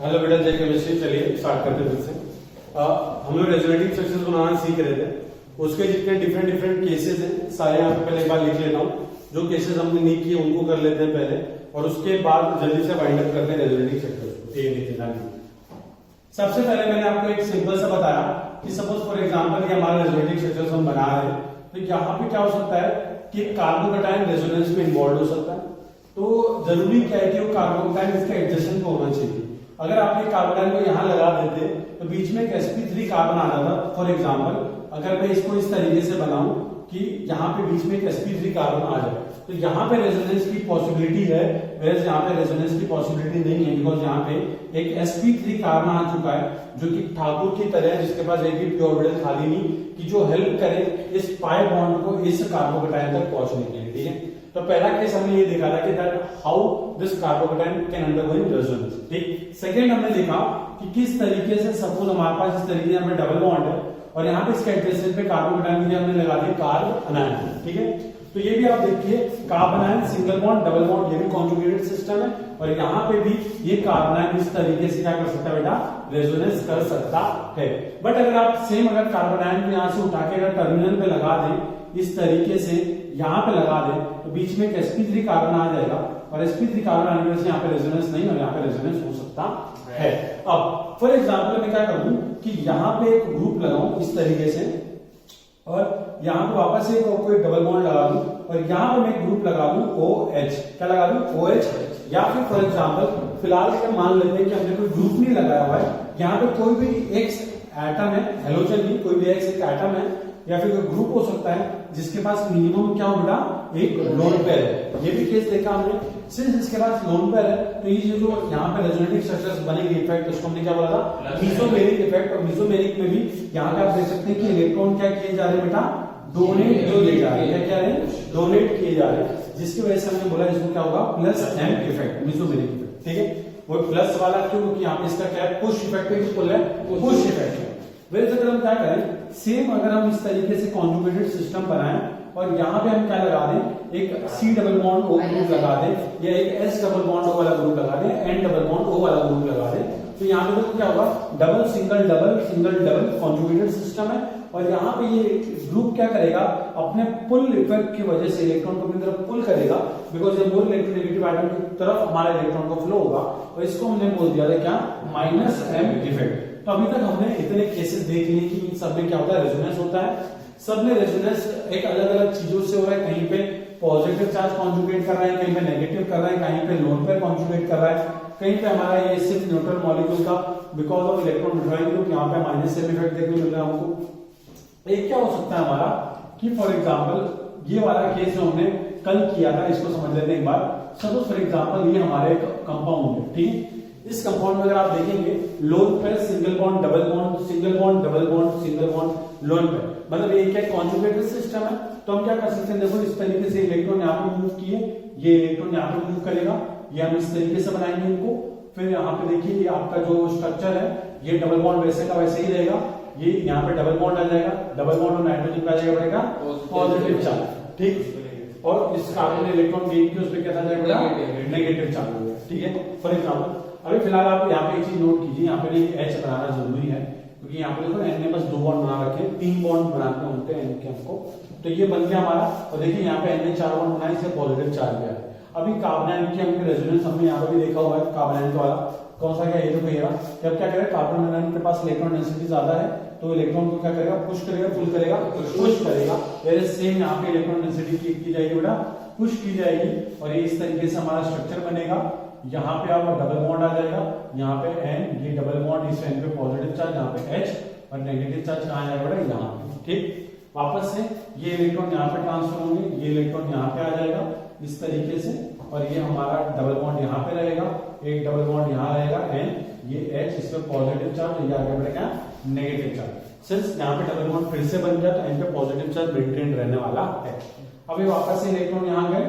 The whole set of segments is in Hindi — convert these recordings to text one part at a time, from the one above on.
हेलो बेटा, जय केमिस्ट्री। चलिए स्टार्ट करते हैं फिर से। हम लोग रेजोनेटिव स्ट्रक्चर्स बनाना सीख रहे थे। उसके जितने डिफरेंट केसेस हैं सारे यहाँ पे पहले एक बार लिख लेता हूँ। जो केसेस हमने नहीं किए उनको कर लेते हैं पहले, और उसके बाद जल्दी से वाइंड अप करते हैं रेजोनेटिव स्ट्रक्चर्स को। ये लिखते हैं। सबसे पहले मैंने आपको एक सिंपल सा बताया कि सपोज फॉर एग्जाम्पल ये हमारा रेजोनेटिव स्ट्रक्चर्स हम बना रहे हैं, तो यहाँ पे क्या हो सकता है कि कार्बोकैटायन रेजोनेंस में इन्वॉल्व हो सकता है। तो जरूरी क्या है कि वो कार्बोकैटायन इसके एडजेसेंट में होना चाहिए। अगर आप ये कार्बोकैटायन को यहाँ लगा देते तो बीच में एक sp3 कार्बन आ जाता। फॉर एग्जांपल अगर मैं इसको इस तरीके से बनाऊं कि यहाँ पे बीच में एक sp3 कार्बन आ जाए, तो यहाँ पे रेजोनेंस की पॉसिबिलिटी है, वैसे यहाँ पे रेजोनेंस की पॉसिबिलिटी नहीं है, बिकॉज यहाँ पे एक sp3 कार्बन आ चुका है जो कि ठाकुर की तरह है, जिसके पास एक भी p ऑर्बिटल खाली नहीं, कि जो हेल्प करे इस पाई बॉन्ड को इस कार्बोकैटायन तक पहुंचने के लिए। ठीक है, तो पहला केस हमने ये देखा था कि that how this carbocation can undergo resonance. ठीक, सेकंड हमने देखा कि किस तरीके से सपोज हमारे पास इस तरीके से डबल बॉन्ड है और यहाँ पे इसके एडजेसेंट पे कार्बोकैटायन के हमने लगा दिया कार्ब अनायन। ठीक है, तो ये भी आप देखिए carbon ion single bond double bond, ये भी कॉन्जुगेटेड सिस्टम है, और यहाँ पे भी ये कार्बन आयन इस तरीके से क्या कर सकता है बेटा, रेजोनेंस कर सकता है। बट अगर आप सेम अगर कार्बन आयन को यहाँ से उठा के अगर टर्मिनल पे लगा दें इस तरीके से, यहाँ पे लगा दें, तो बीच में एक sp3 कार्बन आ जाएगा, और sp3 कार्बन आने की वजह से यहाँ पे रेजोनेंस नहीं और यहाँ पे रेजोनेंस हो सकता है। अब फॉर एग्जांपल मैं क्या करूं कि यहाँ पे एक ग्रुप लगाऊं इस तरीके से, और यहाँ पे वापस एक कोई डबल बॉन्ड लगा दूं, और यहाँ पे मैं एक ग्रुप लगा दूं OH। क्या लगा दूं? OH। या फिर फॉर एग्जांपल फिलहाल मान लेते हैं कि हमने कोई ग्रुप नहीं लगाया हुआ है, यहाँ पे कोई भी X एटम है, हेलोजन नहीं, कोई भी X एक एटम है, या फिर कोई ग्रुप हो सकता है जिसके पास मिनिमम क्या हो बेटा, एक लोन पेयर है। ये भी केस देखा हमने। सिंस इसके पास लोन पेयर है, तो ये जो यहाँ पे रेजोनेटिव स्ट्रक्चर्स बनेंगे इफेक्ट, उसको हमने क्या बोला था, मीसोमेरिक इफेक्ट। और मीसोमेरिक में भी यहाँ पे आप देख सकते हैं कि इलेक्ट्रॉन क्या किए जा रहे हैं बेटा, डोनेट जो ले जा रहे हैं, क्या है, डोनेट किए जा रहे हैं, जिसकी वजह से हमने बोला इसको क्या होगा, प्लस एम इफेक्ट, मीसोमेरिक इफेक्ट। ठीक है, वो प्लस वाला क्यों, क्योंकि यहाँ पे इसका क्या है, पुश इफेक्ट है, पुल है, पुश इफेक्ट है। वैसे अगर हम क्या करें, सेम अगर हम इस तरीके से कॉन्जुगेटेड सिस्टम बनाएं और यहाँ पे हम क्या लगा दें, एक C double bond O group लगा दें, या एक S डबल बॉन्ड O वाला ग्रुप लगा दें, N डबल बॉन्ड O वाला ग्रुप लगा दें, तो यहाँ पे देखो क्या होगा, double single double single double conjugated system है। और यहाँ पे ये ग्रुप क्या करेगा, अपने पुल इफेक्ट की वजह से इलेक्ट्रॉन को अपनी तरफ पुल करेगा, बिकॉज ये मोर इलेक्ट्रोनेगेटिव आइटम की तरफ हमारा इलेक्ट्रॉन को फ्लो होगा, और इसको हमने बोल दिया था क्या, माइनस एम इफेक्ट। तो अभी तक हमने इतने केसेस देख लिए कि इन सब में क्या होता है, रेजोनेंस होता है। सब में रेजोनेंस एक अलग अलग चीजों से हो रहा है, कहीं पे पॉजिटिव चार्ज कॉन्जुगेट कर रहा है, कहीं पे नेगेटिव कर रहा है, कहीं पे लोन पेयर कॉन्जुगेट कर रहा है, कहीं पे हमारा ये सिर्फ न्यूट्रल मॉलिक्यूल का because of electron withdrawing group, यहाँ पे माइनस एम इफेक्ट देखने मिल रहा है हमको। एक क्या हो सकता है हमारा कि फॉर एग्जाम्पल ये वाला केस जो हमने कल किया था, इसको समझ लेते हैं एक बार। सपोज फॉर एग्जाम्पल ये हमारे कंपाउंड है, ठीक है, इस कंपाउंड में अगर आप देखेंगे lone pair single bond double bond single bond double bond single bond lone pair, मतलब ये क्या कॉन्जुगेटेड सिस्टम है। तो हम क्या कर सकते हैं, देखो इस तरीके से इलेक्ट्रॉन यहाँ पे मूव किए, ये इलेक्ट्रॉन यहाँ पे मूव करेगा, ये हम इस तरीके से बनाएंगे इनको। फिर यहाँ पे देखिए ये आपका जो स्ट्रक्चर है, ये डबल बॉन्ड वैसे का वैसे ही रहेगा, ये यहाँ पे डबल बॉन्ड आ जाएगा, डबल बॉन्ड और नाइट्रोजन पे आ जाएगा पड़ेगा पॉजिटिव चार्ज। ठीक, और इस कार्बन इलेक्ट्रॉन गेन की उस पर क्या था जाएगा, नेगेटिव चार्ज हो गया। ठीक है, फॉर एग्जाम्पल अभी फिलहाल आप यहाँ पे एक चीज नोट कीजिए, यहाँ पे H बनाना जरूरी है, क्योंकि यहाँ पे देखो N ने बस 2 बॉन्ड बना रखे, 3 बॉन्ड बनाने होते हैं N के हमको। तो ये बन गया हमारा, और देखिए यहाँ पे N ने 4 बॉन्ड बनाए, इसे पॉजिटिव चार्ज गया है। अभी कार्बन आयन की हमने रेजोनेंस हमने यहाँ पे भी देखा हुआ है, कार्बन आयन वाला कौन सा क्या, ये तो कहिएगा। जब क्या करेगा, कार्बन आयन के पास इलेक्ट्रॉन डेंसिटी ज्यादा है, तो इलेक्ट्रॉन को क्या करेगा, पुश करेगा, पुल करेगा, पुश करेगा। वैसे सेम यहाँ पे इलेक्ट्रॉन डेंसिटी की जाएगी बेटा, पुश की जाएगी, और ये इस तरीके से हमारा स्ट्रक्चर बनेगा। यहाँ पे आपका डबल बॉन्ड आ जाएगा, यहाँ पे N, ये डबल बॉन्ड, इस N पे पॉजिटिव चार्ज, यहाँ पे H, और नेगेटिव चार्ज कहाँ जाएगा बेटा, यहाँ पे। ठीक, वापस से ये इलेक्ट्रॉन यहाँ पे ट्रांसफर होंगे, ये इलेक्ट्रॉन यहाँ पे आ जाएगा इस तरीके से, और ये हमारा डबल बॉन्ड यहाँ पे रहेगा, एक डबल बॉन्ड यहाँ रहेगा N, ये H, इस पे पॉजिटिव चार्ज, ये आगे बढ़ेगा नेगेटिव चार्ज। सिंस यहाँ पे डबल बॉन्ड फिर से बन गया, तो N पे पॉजिटिव चार्ज मेंटेन रहने वाला है। अभी वापस से इलेक्ट्रॉन यहाँ गए,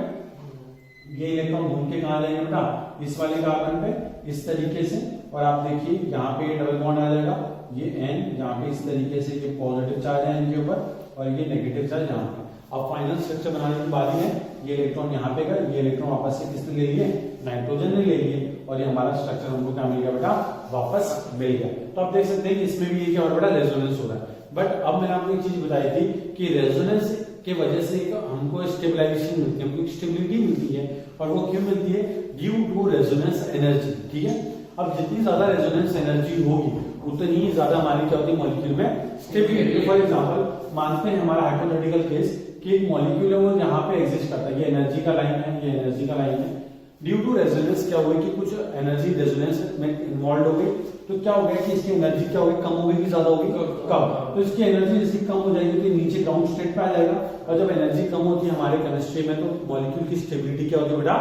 ये इलेक्ट्रॉन घूम के कहा जाएंगे बेटा, इस वाले कार्बन पे इस तरीके से, और आप देखिए यहाँ पे ये डबल बॉन्ड आ जाएगा, ये N यहाँ पे इस तरीके से, ये पॉजिटिव चार्ज है इनके ऊपर, और ये नेगेटिव चार्ज यहाँ पे। अब फाइनल स्ट्रक्चर बनाने की बारी है, ये इलेक्ट्रॉन यहाँ पे गए, ये इलेक्ट्रॉन वापस से किसने ले लिए, नाइट्रोजन ने ले लिए, और ये हमारा स्ट्रक्चर हमको क्या मिल गया बेटा, वापस मिल गया। तो आप देख सकते हैं कि इसमें भी ये क्या हो रहा है बेटा, रेजोनेंस हो रहा है। बट अब मैंने आपको एक चीज बताई थी कि रेजोनेंस के वजह से हमको स्टेबलाइजेशन मिलती है, हमको स्टेबिलिटी मिलती है, और वो क्यों मिलती है, ड्यू टू रेजोनेंस एनर्जी। ठीक है, अब जितनी ज्यादा रेजोनेंस एनर्जी होगी उतनी ही ज्यादा हमारी क्या होती है, मॉलिक्यूल में स्टेबिलिटी। फॉर एग्जांपल मानते हैं हमारा हाइपोथेटिकल केस कि एक मॉलिक्यूल है वो यहाँ पे एग्जिस्ट करता है, ये एनर्जी का लाइन है, ये एनर्जी का लाइन है। ड्यू टू रेजोनेंस क्या हुआ कि कुछ एनर्जी रेजोनेंस में इन्वॉल्व हो गई, तो क्या हो गया कि इसकी एनर्जी क्या होगी, कम होगी कि ज्यादा होगी, कम। तो इसकी एनर्जी जैसे कम हो जाएगी तो नीचे ग्राउंड स्टेट पे आ जाएगा, और जब एनर्जी कम होती है हमारे केमिस्ट्री में तो मॉलिक्यूल की स्टेबिलिटी क्या होती है बेटा,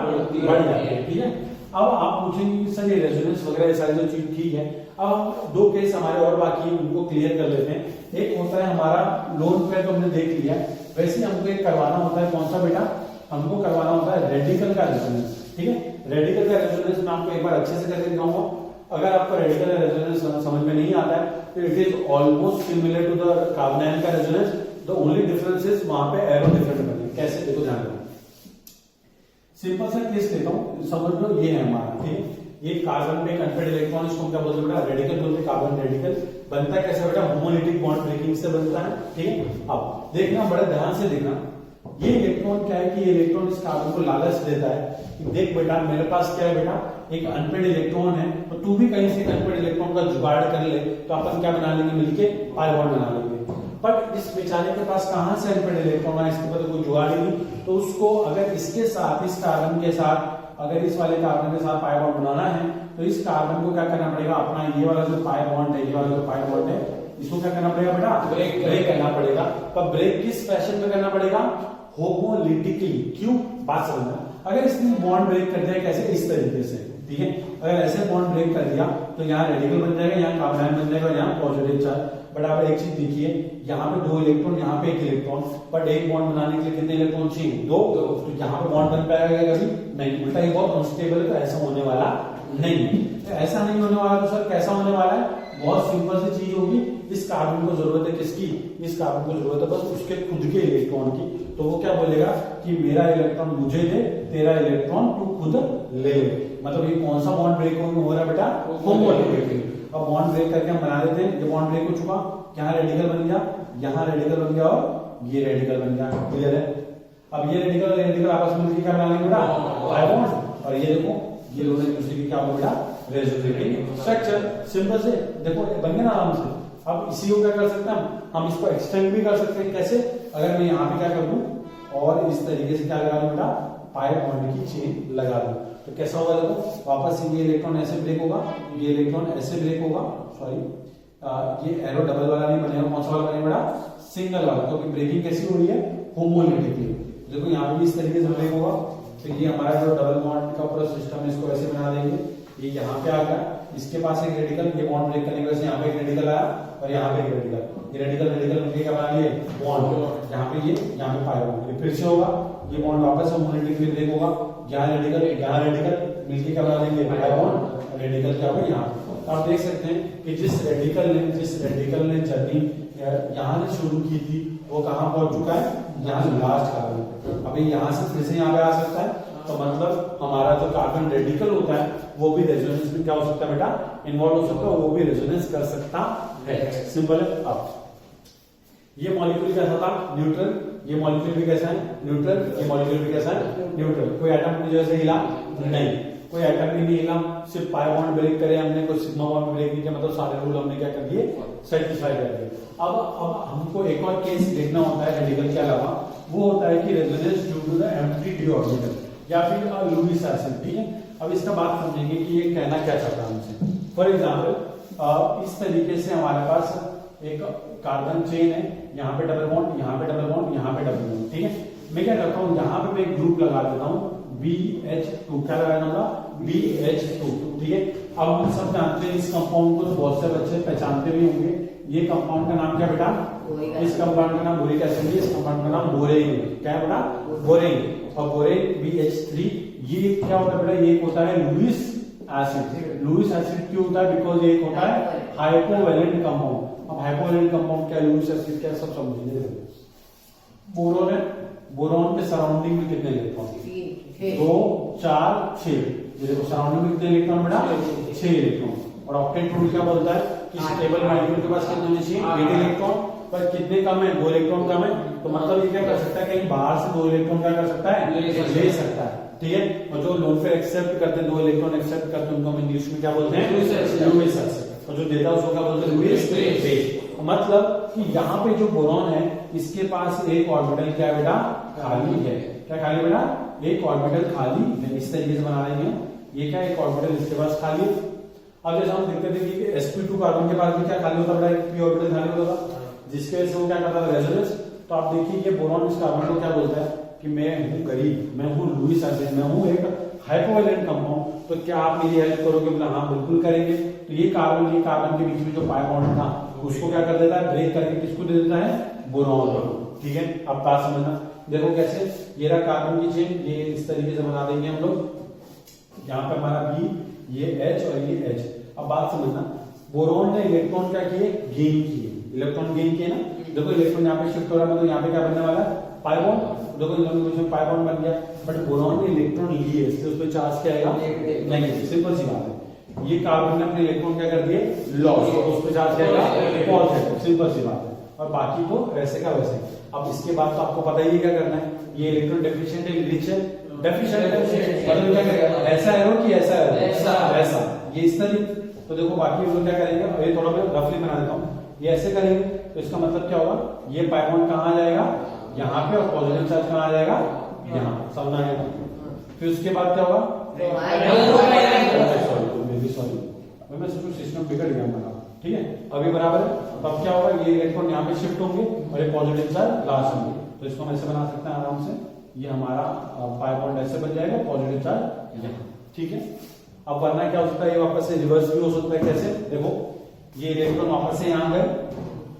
बढ़ जाती है। ठीक है, अब आप पूछेंगे सर ये रेजोनेंस वगैरह सारी जो चीज ठीक है, अब दो केस हमारे और बाकी है उनको क्लियर कर लेते हैं। एक होता है हमारा लोन पे, तो हमने देख लिया, वैसे हमको एक करवाना होता है, कौन सा बेटा, हमको करवाना होता है रेडिकल का रेजोनेंस। ठीक है, रेडिकल का रेजोनेंस मैं आपको एक बार अच्छे से करके दिखाऊंगा। अगर आपको रेडिकल रेजोनेंस समझ में नहीं आता है तो it is almost similar to the carbanion का resonance, the only difference is वहां पे एरो डिफरेंट बने। कैसे, देखो ध्यान रखो, सिंपल सा केस लेता हूं, समझ लो ये है हमारा, ठीक है, ये कार्बन पे अनपेड इलेक्ट्रॉन, इसको क्या बोलते हैं बेटा, रेडिकल बोलते हैं, कार्बन रेडिकल बनता है कैसे बेटा, होमोलिटिक बॉन्ड ब्रेकिंग से बनता है। ठीक है, अब देखना बड़े ध्यान से देखना, ये इलेक्ट्रॉन क्या है कि ये इलेक्ट्रॉन इस कार्बन को लालच देता है कि देख बेटा मेरे पास क्या है बेटा, एक अनपेड इलेक्ट्रॉन है, तो तू भी कहीं से अनपेड इलेक्ट्रॉन का जुगाड़ कर ले, तो अपन क्या बना लेंगे मिलके, पाई बॉन्ड बना लेंगे। बट इस बेचारे के पास कहां से अनपेड इलेक्ट्रॉन है, इसके ऊपर कोई जुगाड़ ही नहीं, तो उसको अगर इसके साथ, इस कार्बन के साथ, अगर इस वाले कार्बन के साथ पाई बॉन्ड बनाना है तो इस कार्बन को क्या करना पड़ेगा, अपना ये वाला जो पाई बॉन्ड है, ये वाला जो पाई बॉन्ड है, इसको क्या करना पड़ेगा बेटा, ब्रेक करना पड़ेगा। पर ब्रेक किस फैशन में करना पड़ेगा, होमोलिटिकली। क्यों, बात समझना, अगर इसने बॉन्ड ब्रेक कर दिया कैसे, इस तरीके से, ठीक है, अगर ऐसे बॉन्ड ब्रेक कर दिया तो यहाँ रेडिकल बन जाएगा, यहाँ कार्बन आयन बन जाएगा, यहाँ पॉजिटिव चार्ज। बट आप एक चीज देखिए, यहाँ पे दो इलेक्ट्रॉन, यहाँ पे एक इलेक्ट्रॉन, बट एक बॉन्ड बनाने के लिए कितने इलेक्ट्रॉन चाहिए, दो, तो यहाँ पे बॉन्ड बन पाएगा कभी नहीं, उल्टा ये बहुत अनस्टेबल है, तो ऐसा होने वाला नहीं। तो ऐसा नहीं होने वाला तो सर कैसा होने वाला है, बहुत सिंपल सी चीज होगी, इस कार्बन को जरूरत है किसकी, इस कार्बन को जरूरत है बस उसके खुद के इलेक्ट्रॉन की, तो वो क्या बोलेगा कि मेरा इलेक्ट्रॉन मुझे दे, तेरा इलेक्ट्रॉन तू खुद ले ले। मतलब ये कौन सा बॉन्ड ब्रेक हो रहा है बेटा, होमोलिटिक। अब बॉन्ड ब्रेक करके हम बना देते हैं, ये बॉन्ड ब्रेक हो चुका, यहाँ रेडिकल बन गया, यहाँ रेडिकल बन गया, और ये रेडिकल बन गया, क्लियर है। अब ये रेडिकल रेडिकल आपस में मिलकर क्या बना लेंगे बेटा, पाई बॉन्ड, और ये देखो ये दोनों एक दूसरे की क्या हो बेटा, रेजोनेटिंग स्ट्रक्चर। सिंपल से देखो बन गया ना आराम से। अब इसी को क्या कर सकते हैं हम इसको एक्सटेंड भी कर सकते हैं, कैसे, अगर मैं यहाँ पे क्या कर दूं और इस तरीके से क्या लगा दूं बेटा, पाई बॉन्ड की चेन लगा दूं, तो कैसा होगा, देखो वापस ये इलेक्ट्रॉन ऐसे ब्रेक होगा, ये इलेक्ट्रॉन ऐसे ब्रेक होगा, सॉरी ये एरो डबल वाला नहीं बनेगा, कौन सा वाला बनेगा बेटा, सिंगल वाला, क्योंकि ब्रेकिंग कैसी हो रही है, होमोलिटिकली। देखो यहाँ भी इस तरीके से ब्रेक होगा, तो ये हमारा जो डबल बॉन्ड का पूरा सिस्टम है इसको ऐसे बना देंगे, ये यहाँ पे आ गया, इसके पास एक रेडिकल, ये बॉन्ड ब्रेक करने की वजह से यहाँ पे एक रेडिकल आया, और यहाँ पे एक रेडिकल, ये रेडिकल रेडिकल मिलकर क्या बना लिए, बॉन्ड, यहाँ पे ये, यहाँ पे पाई बॉन्ड, फिर से होगा, ये बॉन्ड वापस होमोलिटिकली ब्रेक होगा, यहाँ रेडिकल मिलकर क्या बना देंगे, पाई बॉन्ड, रेडिकल क्या होगा यहाँ। आप देख सकते हैं कि जिस रेडिकल ने जर्नी यहाँ से शुरू की थी वो कहाँ पहुंच चुका है, यहाँ से लास्ट कार्बन, अभी यहाँ से फिर से यहाँ पे आ सकता है, तो मतलब हमारा जो कार्बन रेडिकल होता है वो भी रेजोनेंस में क्या हो सकता है बेटा, इन्वॉल्व हो सकता है, वो भी रेजोनेंस कर सकता है। सिंपल है। अब ये मॉलिक्यूल कैसा था, न्यूट्रल, ये मॉलिक्यूल भी कैसा है, न्यूट्रल, ये मॉलिक्यूल भी कैसा है, न्यूट्रल। कोई एटम की वजह से हिला नहीं, कोई एटम भी नहीं हिला, सिर्फ पाई बॉन्ड ब्रेक करे हमने, कोई सिग्मा बॉन्ड ब्रेक नहीं किया, मतलब सारे रूल हमने क्या कर दिए, सेटिस्फाई कर दिए। अब हमको एक और केस देखना होता है रेडिकल के अलावा, वो होता है कि resonance due to the empty d orbital या फिर लुईस एसिड। ठीक है, अब इसका बात समझेंगे कि ये कहना क्या चाहता है हमसे। फॉर एग्जाम्पल इस तरीके से हमारे पास एक कार्बन चेन है, यहाँ पे डबल बॉन्ड, यहाँ पे डबल बॉन्ड, यहाँ पे डबल बॉन्ड। ठीक है, मैं क्या करता हूँ, यहाँ पे मैं एक ग्रुप लगा देता हूँ BH2, क्या लगाना होगा, BH2। ठीक है, अब हम सब जानते हैं इस कंपाउंड को, तो बहुत से बच्चे पहचानते भी होंगे। ये कंपाउंड का नाम क्या बेटा, इस कंपाउंड का नाम बोरिक एसिड है, इस कंपाउंड का नाम बोरेन, क्या है बेटा, बोरेन। और बोरेन BH3, ये क्या होता है बेटा, ये होता है लुईस एसिड। लुईस एसिड क्यों होता है, बिकॉज ये होता है हाइपोवैलेंट कंपाउंड। अब हाइपोवैलेंट कंपाउंड क्या, लुईस एसिड क्या, सब समझिए। बोरोन है, बोरोन के सराउंडिंग में कितने इलेक्ट्रॉन, 2 4 6, ये देखो सराउंडिंग में कितने इलेक्ट्रॉन बेटा 6 इलेक्ट्रॉन। और ऑक्टेट रूल क्या बोलता है कि स्टेबल मॉलिक्यूल के पास कितने होने चाहिए 8 इलेक्ट्रॉन, पर कितने कम है 2 इलेक्ट्रॉन कम है, तो मतलब ये क्या कर सकता है कहीं बाहर से 2 इलेक्ट्रॉन क्या कर सकता है ले सकता है, ठीक है। और जो लोन पे एक्सेप्ट करते हैं 2 इलेक्ट्रॉन एक्सेप्ट करते हैं उनको हम इंग्लिश में क्या बोलते हैं लुईस एक्सेप्ट, और जो देता है उसको क्या बोलते हैं लुईस बेस। मतलब कि यहाँ पे जो बोरॉन है इसके पास एक ऑर्बिटल क्या है बेटा खाली है, क्या खाली बेटा एक ऑर्बिटल खाली है, इस तरीके से बना रहे हैं ये क्या एक ऑर्बिटल इसके पास खाली है। अब जैसे हम देखते थे कि sp2 कार्बन के पास भी क्या खाली होता है p ऑर्बिटल खाली होता था, जिसके वजह से वो क्या करता था रेजोनेंस। तो आप देखिए ये बोरॉन इस कार्बन को क्या बोलता है कि मैं हूं गरीब, मैं हूं लुईस एसिड, मैं हूं एक हाइपोवैलेंट कंपाउंड, तो क्या आप मेरी हेल्प करोगे? बोला हाँ बिल्कुल करेंगे। तो ये कार्बन के बीच में जो पाई बॉन्ड था उसको क्या कर देता है ब्रेक करके किसको दे देता है बोरॉन को, ठीक है। अब बात समझना, देखो कैसे ये रहा कार्बन की चेन, ये इस तरीके से बना देंगे हम लोग, यहाँ पे हमारा बी ये H और ये H। अब बात समझना, बोरॉन ने इलेक्ट्रॉन क्या किए गेन किए, इलेक्ट्रॉन गेन किए ना, देखो इलेक्ट्रॉन यहाँ पे शिफ्ट हो रहा है, तो यहाँ पे क्या बनने वाला है पाई बॉन्ड, देखो इन दोनों के बीच में पाई बॉन्ड बन गया। बट बोरॉन ने इलेक्ट्रॉन लिए इसलिए उस पर चार्ज क्या आएगा नेगेटिव, सिंपल सी बात है। ये कार्बन ने अपने इलेक्ट्रॉन क्या कर दिए लॉस, तो उस पर चार्ज क्या आएगा पॉजिटिव, सिंपल सी बात है। और बाकी तो वैसे का वैसे। अब इसके बाद तो आपको पता ही है क्या करना है, ये इलेक्ट्रॉन डेफिशिएंट है रिच है, डेफिशिएंट मतलब क्या करेगा ऐसा एरो कि ऐसा एरो ऐसा ये इस तरीके। तो देखो बाकी हम लोग क्या करेंगे, ये थोड़ा मैं रफली बना देता हूँ, ये ऐसे करेंगे तो इसका मतलब क्या होगा, ये पाई बॉन्ड कहाँ आ जाएगा यहाँ पे, और पॉजिटिव चार्ज कहाँ आ जाएगा यहाँ, समझ आ गया। फिर उसके बाद क्या होगा सॉरी मैं सोचूं सिस्टम बिगड़ गया हमारा, ठीक है अभी बराबर है। तब क्या होगा ये इलेक्ट्रॉन यहाँ पे शिफ्ट होंगे और ये पॉजिटिव चार्ज लास्ट होंगे, तो इसको हम ऐसे बना सकते हैं आराम से, ये हमारा पाई बॉन्ड ऐसे बन जाएगा, पॉजिटिव चार्ज यहाँ, ठीक है। अब वरना क्या हो सकता है ये वापस से रिवर्स भी हो सकता है, कैसे देखो ये इलेक्ट्रॉन वापस से यहाँ गए,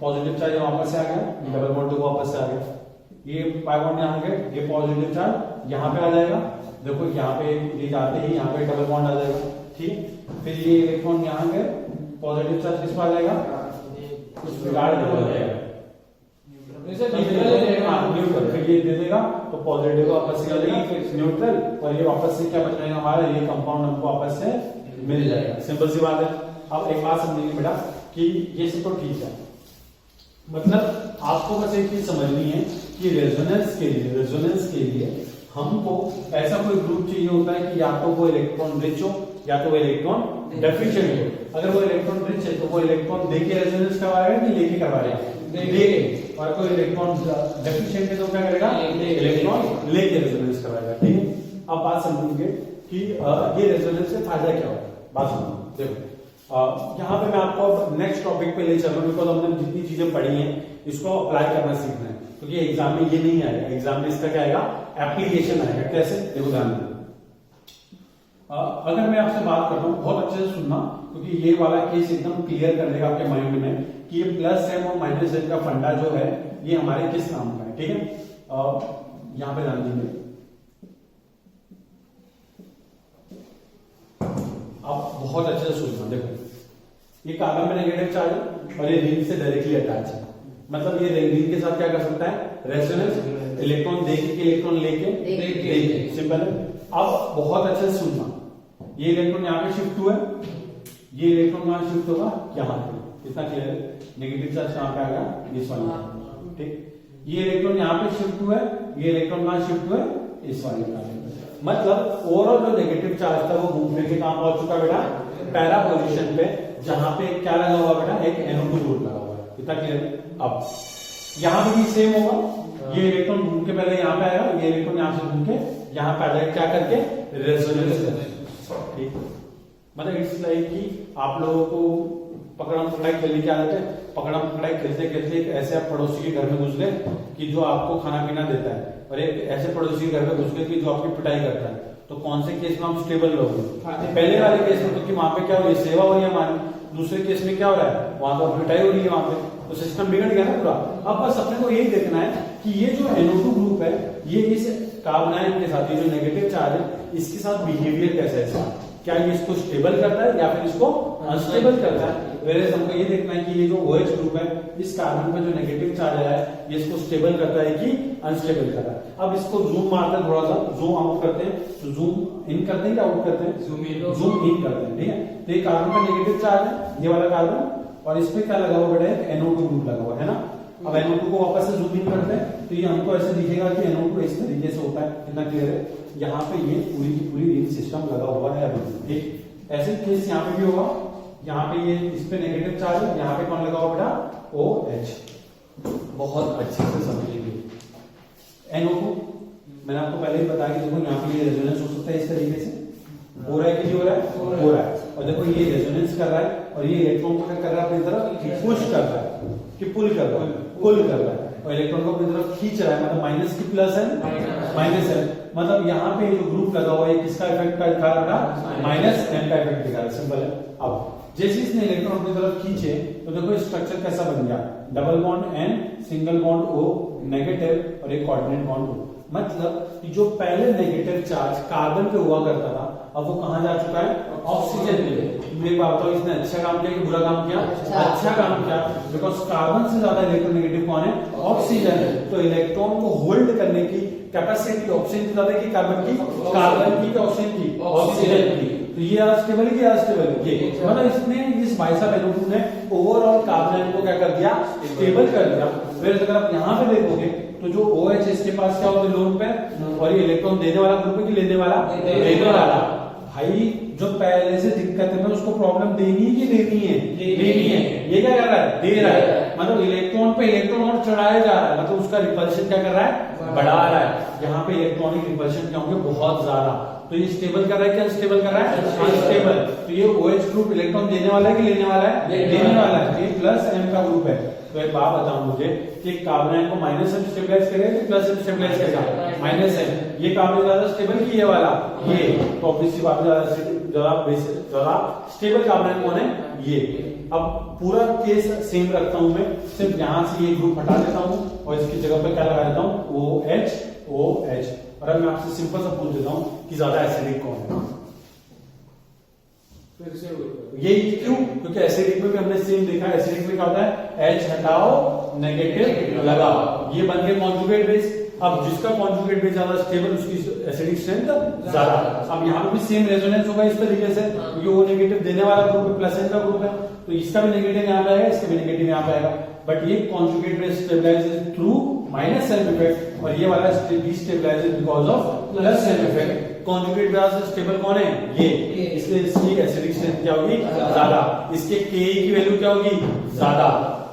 पॉजिटिव चार्ज वापस से आ गया, डबल बॉन्ड देखो वापस से आ गया, ये पाई बॉन्ड यहाँ गए, ये पॉजिटिव चार्ज यहाँ पे आ जाएगा, देखो यहाँ पे ये जाते ही यहाँ पे डबल बॉन्ड आ जाएगा, ठीक। फिर ये इलेक्ट्रॉन यहाँ गए, पॉजिटिव चार्ज किस पर आ जाएगा कुछ बिगाड़ देगा, न्यूट्रल, फिर ये दे देगा तो पॉजिटिव वापस से आ जाएगा न्यूट्रल, और ये वापस से क्या बच जाएगा हमारा ये कंपाउंड हमको वापस से मिल जाएगा, सिंपल सी बात है। अब एक बात समझेंगे बेटा कि ये सब तो ठीक है, मतलब आपको बस एक चीज समझनी है कि रेजोनेंस के लिए हमको ऐसा कोई ग्रुप चाहिए होता है कि या तो वो इलेक्ट्रॉन रिच हो या तो वो इलेक्ट्रॉन डेफिशिएंट हो। अगर वो इलेक्ट्रॉन रिच है तो वो इलेक्ट्रॉन देके रेजोनेंस करवाएगा कि लेके करवाएगा, देके। और कोई इलेक्ट्रॉन डेफिशिएंट है तो क्या करेगा इलेक्ट्रॉन लेके रेजोनेंस करवाएगा, ठीक है। अब बात समझेंगे कि ये रेजोनेंस से फायदा क्या होगा, बात समझो। देखो यहाँ पे मैं आपको नेक्स्ट टॉपिक पे ले चल रहा हूँ, बिकॉज हमने जितनी चीजें पढ़ी हैं इसको अप्लाई करना सीखना है, क्योंकि एग्जाम में ये नहीं आएगा, एग्जाम में इसका क्या आएगा एप्लीकेशन आएगा। कैसे देखो ध्यान दो, अगर मैं आपसे बात कर रहा हूँ बहुत अच्छे से सुनना, क्योंकि ये वाला केस एकदम क्लियर कर देगा आपके माइंड में कि ये प्लस एम और माइनस एम का फंडा जो है ये हमारे किस काम का है, ठीक है। यहाँ पे ध्यान दीजिए, आप बहुत अच्छे से सुनना। देखो ये कार्बन में नेगेटिव चार्ज है और ये रिंग से डायरेक्टली अटैच है, मतलब ये रिंग के साथ क्या कर सकता है रेजोनेंस, इलेक्ट्रॉन देके इलेक्ट्रॉन लेके, सिंपल है। अब बहुत अच्छे से सुनना, ये इलेक्ट्रॉन यहाँ पे शिफ्ट हुआ, ये इलेक्ट्रॉन कहाँ शिफ्ट होगा यहाँ पे, इतना क्लियर है। नेगेटिव चार्ज कहाँ पे आ गया इस वाले, ठीक। ये इलेक्ट्रॉन यहाँ पे शिफ्ट हुआ, ये इलेक्ट्रॉन कहाँ शिफ्ट हुआ इस वाले का, मतलब ओवरऑल जो नेगेटिव चार्ज था वो घूमने के काम पहुंच चुका बेटा पैरा पोजीशन पे, जहां पे क्या लगा हुआ बेटा एक NO2 ग्रुप लगा हुआ है, इतना क्लियर। अब यहाँ पे भी सेम होगा, ये इलेक्ट्रॉन घूम के पहले यहाँ पे आएगा, ये इलेक्ट्रॉन यहाँ से घूम के यहाँ पे आ जाएगा, क्या करके रेजोनेंस, ठीक। मतलब इट्स लाइक कि आप लोगों को पकड़म पकड़ाई खेलने की आदत है, पकड़म पकड़ाई खेलते खेलते एक ऐसे आप पड़ोसी के घर में घुस गए कि जो आपको खाना पीना देता है, और एक ऐसे पड़ोसी के घर में घुस गए कि जो आपकी पिटाई करता है, तो कौन से केस में हम स्टेबल लोग हैं? पहले वाले केस में तो कि वहां पे क्या हो रही है सेवा हो रही है हमारी, दूसरे केस में क्या हो रहा है वहां तो पिटाई हो रही है वहां पे, तो सिस्टम बिगड़ गया ना पूरा। अब बस अपने को यही देखना है कि ये जो NO2 ग्रुप है ये इस कार्बोनाइन के साथ, ये जो नेगेटिव चार्ज है इसके साथ बिहेवियर कैसा है इसका, क्या ये इसको स्टेबल करता है या फिर इसको अनस्टेबल करता है। वेरेज हमको ये देखना है कि ये जो OH ग्रुप है इस कार्बन पे जो नेगेटिव चार्ज आया है ये इसको स्टेबल करता है कि अनस्टेबल कर रहा है। अब इसको जूम मारते हैं, थोड़ा सा जूम आउट करते हैं, तो जूम इन करते हैं क्या आउट करते हैं, जूम इन करते हैं, ठीक है। तो ये कार्बन का नेगेटिव चार्ज है, ये वाला कार्बन, और इस पे क्या लगा हुआ बेटा, एक NO2 ग्रुप लगा हुआ है ना। अब NO2 को वापस से जूम इन करते हैं तो ये हमको ऐसे दिखेगा कि NO2 इस तरीके से होता है, कितना क्लियर है। यहाँ पे ये पूरी की पूरी रिंग सिस्टम लगा हुआ है अभी, ठीक। ऐसे केस यहाँ पे भी होगा, यहाँ पे ये इस पे नेगेटिव चार्ज है, यहाँ पे कौन लगा हुआ बेटा, OH। बहुत अच्छे से समझिए। NO2 मैंने आपको पहले ही बताया कि देखो यहाँ पे ये रेजोनेंस हो सकता है इस तरीके से, हो रहा है कि नहीं हो रहा है, हो रहा है। और देखो ये रेजोनेंस कर रहा है और ये इलेक्ट्रॉन को क्या कर रहा है अपनी तरफ, पुश कर रहा है कि पुल कर रहा है, पुल कर रहा है, और इलेक्ट्रॉन को अपनी तरफ खींच रहा है, मतलब माइनस की प्लस है, माइनस है, मतलब यहाँ पे जो ग्रुप लगा हुआ है किसका इफेक्ट का दिखा रहा है, माइनस M का इफेक्ट दिखा रहा है, सिंपल है। अब जैसे इसने इलेक्ट्रॉन अपनी तरफ खींचे तो देखो स्ट्रक्चर कैसा बन गया, double bond N, single bond O, negative और एक कोऑर्डिनेट बॉन्ड O। मतलब जो पहले नेगेटिव चार्ज कार्बन पे हुआ करता था अब वो कहां जा चुका है, ऑक्सीजन पे। मेरी बात बताओ, इसने अच्छा काम किया कि बुरा काम किया, अच्छा काम किया, बिकॉज कार्बन से ज्यादा इलेक्ट्रोनेगेटिव कौन है, ऑक्सीजन है। तो इलेक्ट्रॉन को होल्ड करने की कैपेसिटी ऑक्सीजन की ज्यादा की कार्बन की, कार्बन की ऑक्सीजन की, ऑक्सीजन की। तो ये अनस्टेबल है कि अनस्टेबल, ये मतलब इसने इस बाइसाइड NO2 ने ओवरऑल कार्बन को क्या कर दिया, स्टेबल कर दिया। फिर अगर आप यहाँ पे देखोगे तो जो OH इसके पास क्या होता है लोन पे, और ये इलेक्ट्रॉन देने वाला ग्रुप है कि लेने वाला, लेने वाला। भाई जो पहले से दिक्कत है उसको प्रॉब्लम देनी है कि देनी है, देनी है। ये क्या कर रहा है, दे रहा है, मतलब इलेक्ट्रॉन पे इलेक्ट्रॉन और चढ़ाया जा रहा है, मतलब उसका रिपल्शन क्या कर रहा है, बढ़ा रहा है। यहाँ पे इलेक्ट्रॉनिक रिपल्शन क्या होंगे, बहुत ज्यादा। तो ये स्टेबल कर रहा है क्या अनस्टेबल कर रहा है, अनस्टेबल। तो ये OH ग्रुप इलेक्ट्रॉन देने वाला है कि लेने वाला है, देने वाला है। ये प्लस M का ग्रुप है। तो एक बात बताऊं मुझे कि कार्बन को माइनस M स्टेबलाइज करेगा कि प्लस M स्टेबलाइज करेगा, माइनस M। ये कार्बन ज्यादा स्टेबल की ये वाला, ये तो ऑब्वियसली बात ज्यादा स्टेबल कार्बन कौन है, ये। अब पूरा केस सेम रखता हूं मैं, सिर्फ यहां से ये ग्रुप हटा देता हूं और इसकी जगह पर क्या लगा देता हूं, OH OH। और अब मैं आपसे सिंपल सा पूछ देता हूं कि ज्यादा एसिडिक कौन है, ये क्यों, क्योंकि एसिडिक में भी हमने सेम देखा, एसिडिक में क्या होता है, H हटाओ नेगेटिव लगाओ, ये बन गए कॉन्जुगेट बेस। अब जिसका कॉन्जुगेट बेस ज्यादा स्टेबल उसकी एसिडिक स्ट्रेंथ ज्यादा। अब यहाँ पे भी सेम रेजोनेंस होगा इस तरीके से, क्योंकि वो नेगेटिव देने वाला ग्रुप है, प्लस N का ग्रुप है, तो इसका भी नेगेटिव यहाँ पे आएगा, इसका भी नेगेटिव यहाँ पे आएगा। बट ये conjugate base stabilises through minus M effect, और ये वाला destabilises because of plus M effect. Conjugate base stable कौन है, ये, इसलिए इसकी एसिडिक स्ट्रेंथ क्या होगी, ज्यादा। इसके Ka की वैल्यू क्या होगी, ज्यादा।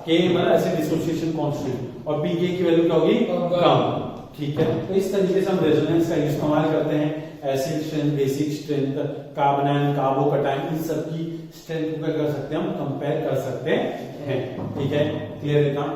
K मतलब एसिड डिसोसिएशन कांस्टेंट, और Pk की वैल्यू क्या होगी, कम। ठीक है, तो इस तरीके से हम रेजोनेंस का इस्तेमाल करते हैं, acid strength, basic strength, carbanion, carbocation, इन सब की स्ट्रेंथ को क्या कर सकते हैं हम, कंपेयर कर सकते हैं। ठीक है, क्लियर है काम।